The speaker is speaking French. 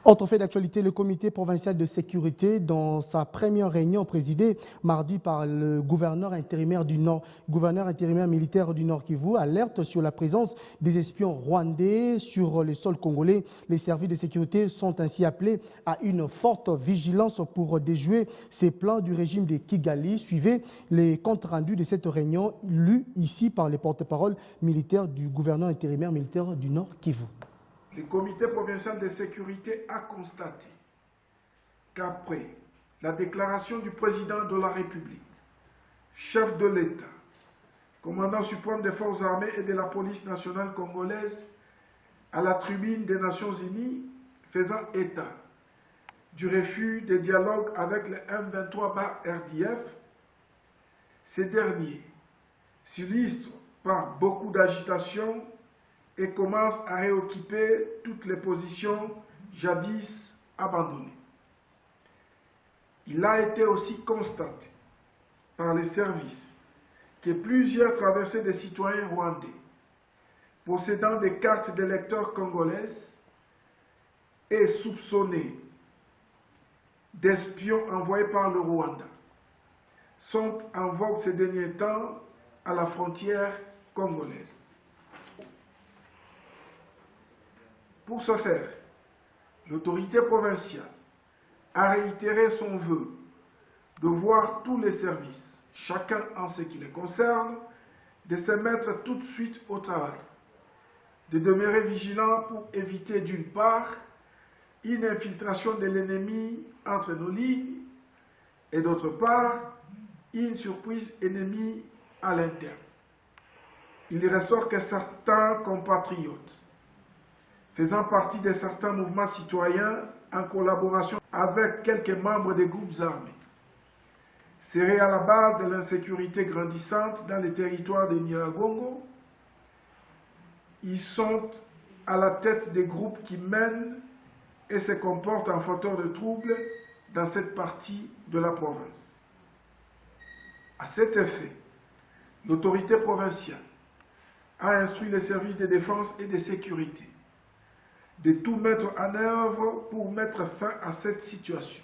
Autre fait d'actualité, le comité provincial de sécurité, dans sa première réunion présidée mardi par le gouverneur intérimaire militaire du Nord Kivu, alerte sur la présence des espions rwandais sur le sol congolais. Les services de sécurité sont ainsi appelés à une forte vigilance pour déjouer ces plans du régime de Kigali. Suivez les comptes rendus de cette réunion lus ici par les porte-parole militaires du gouverneur intérimaire militaire du Nord Kivu. Le comité provincial de sécurité a constaté qu'après la déclaration du président de la République, chef de l'État, commandant suprême des forces armées et de la police nationale congolaise, à la tribune des Nations Unies, faisant état du refus des dialogues avec le M23/RDF, ces derniers s'illustrent par beaucoup d'agitation et commence à réoccuper toutes les positions jadis abandonnées. Il a été aussi constaté par les services que plusieurs traversées des citoyens rwandais possédant des cartes d'électeurs congolaises et soupçonnés d'espions envoyés par le Rwanda sont en vogue ces derniers temps à la frontière congolaise. Pour ce faire, l'autorité provinciale a réitéré son vœu de voir tous les services, chacun en ce qui les concerne, de se mettre tout de suite au travail, de demeurer vigilants pour éviter d'une part une infiltration de l'ennemi entre nos lignes et d'autre part une surprise ennemie à l'interne. Il ressort que certains compatriotes faisant partie de certains mouvements citoyens en collaboration avec quelques membres des groupes armés, seraient à la base de l'insécurité grandissante dans les territoires de Nyiragongo. Ils sont à la tête des groupes qui mènent et se comportent en fauteurs de troubles dans cette partie de la province. À cet effet, l'autorité provinciale a instruit les services de défense et de sécurité de tout mettre en œuvre pour mettre fin à cette situation.